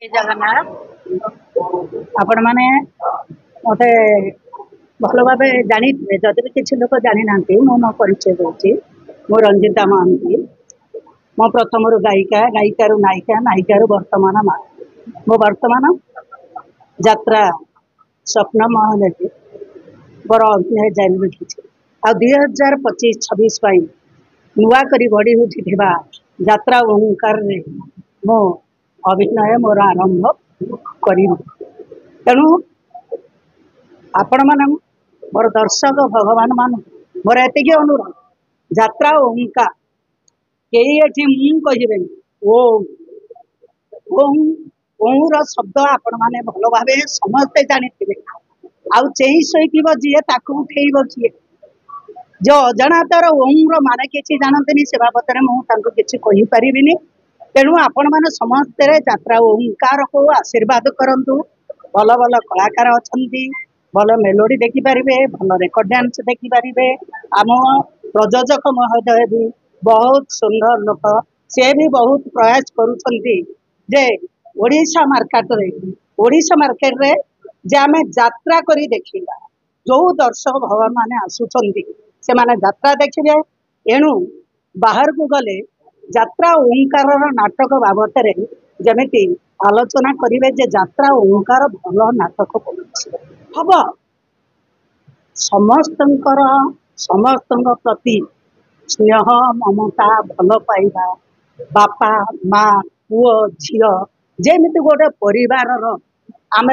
जय जगन्नाथ आपण मैंने मत भल भाव जानी जदि भी किसी लोग जानी ना मो परिचय दूसरी मो रंजिता महांती मो प्रथम गायिका गायिकार नायिका नायिकार वर्तमान माँ मो वर्तमान यात्रा स्वप्न महानदी बर अभिनय जारी रखी आ 2025-26 नुआ करी बढ़ी उठी यात्रा ओंकार मो अभिनय मोर आरंभ करी तेणु आपण मान मोर दर्शक भगवान मान मोर एति अनुरोध यात्रा ओंकार कही कहे ओम ओम ओम शब्द आपण मैंने भल भाव समस्ते जानी आउ चेई शोब जी उठेब किए जो अजाणतर ओम मान किसी जानते से बाबद मुझे किसी कहीपरि तेणु आपण मैंने समस्ते यात्रा ओंकार को आशीर्वाद करंतु भल भल कलाकार अच्छा भल मेलोडी देखिपारे भल रेकर्ड डांस देखिपारे आम प्रयोजक महोदय भी बहुत सुंदर लोक सी भी बहुत प्रयास करुँचे ओडिशा मार्केट रे जे आम यात्रा करी देखा जो दर्शक भगवान माने आसुंच से माने यात्रा देखिए एणु बाहर को गले यात्रा ओंकार नाटक बाबद जमी आलोचना करेंगे जे यात्रा ओंकार भल नाटक हम समस्त प्रति स्नेह ममता भल पाइबा बापा माँ पुओ झी जमी गोटे परिवार आम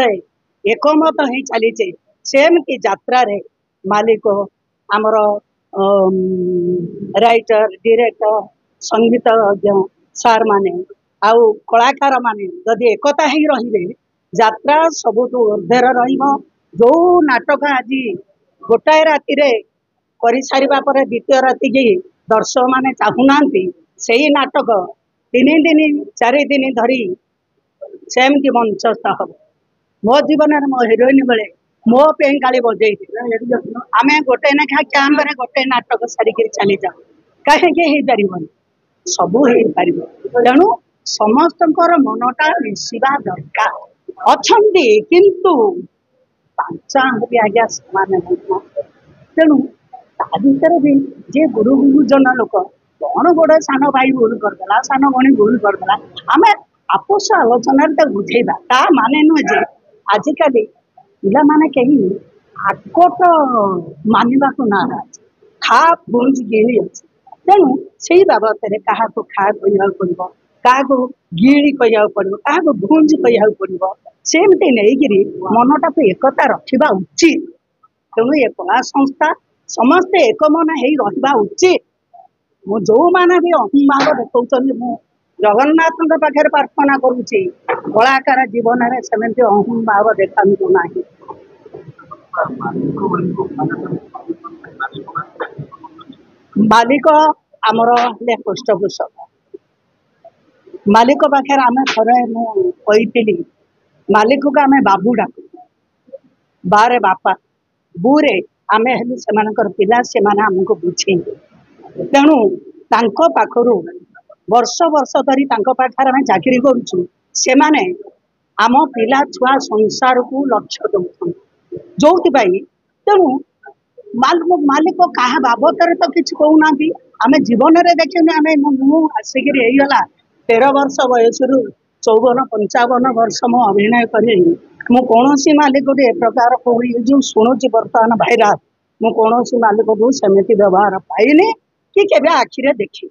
एकमत हो चलीचे सेमती यात्रा रे मालिक आमर राइटर डायरेक्टर संगीत सार माने आउ कलाकार माने जदि एकता ही रही यात्रा सबुठ ऊर्धर जो नाटक आज गोटाए राति कर सारा पर द्वितीय राति की दर्शक माने चाहूना से नाटक 3 दिन 4 दिन धरी सेमती मंचस्थ हम मो जीवन मो हिरोइन बेले मो पेंगाली बजे आम गोटे लेखा कैंप रे गोटे नाटक सारिक चली जाऊ कहीं पार सबू हो पार तेणु समस्त मनटा मिसवा दरकार अच्छा किंतु 5 आंगुठी आज्ञा सामान तेणु भर भी जे गुरु गुरुजन लोक कौन गोटे सान भाई भूल करदेला सान भणी भूल करदेला आम आपोष आलोचना बुझेबा ता माने नुहे जे आजिकल पिला माने कहीं आकोट मानवा को नाराज खा भूंज गिणी अच्छे तेणु से बाबद क्या खा कह पड़ो क्या गिणी कह पड़ो क्या भूंज कह पड़ो सेमती नहीं मनटा को एकता रखा उचित तेणु ये कला संस्था समस्ते एकमन हो उचित मु जो मैंने भी अहंभाव देखा मु जगन्नाथ पाखे प्रार्थना करुच्ची कलाकार जीवन में सेमती अहंभाव देखा ना मालिक आमर पृष्ठपोषक मालिक पाखे आम थे मुझी मालिक को आम बाबू डाक बारे बापा बुरे आम हेलु से पिला से आमको बुझे तेणु पाखरु वर्ष वर्ष धरी पाखे आम चाकरी करुचु से माने आम पिला छुआ संसार को लक्ष्य दौरान जो तेणु मालिक क्या बाबद तो किसी कहूना आम जीवन में देखने आम आसिकला 13 वर्ष बयस 54-55 वर्ष मो अभिनय करी मु कौन मालिक ए प्रकार जो शुणुची बर्तमान भाईराल मु कौन मालिक को सेमती व्यवहार पाइनी कि केबे आखिरे देखी।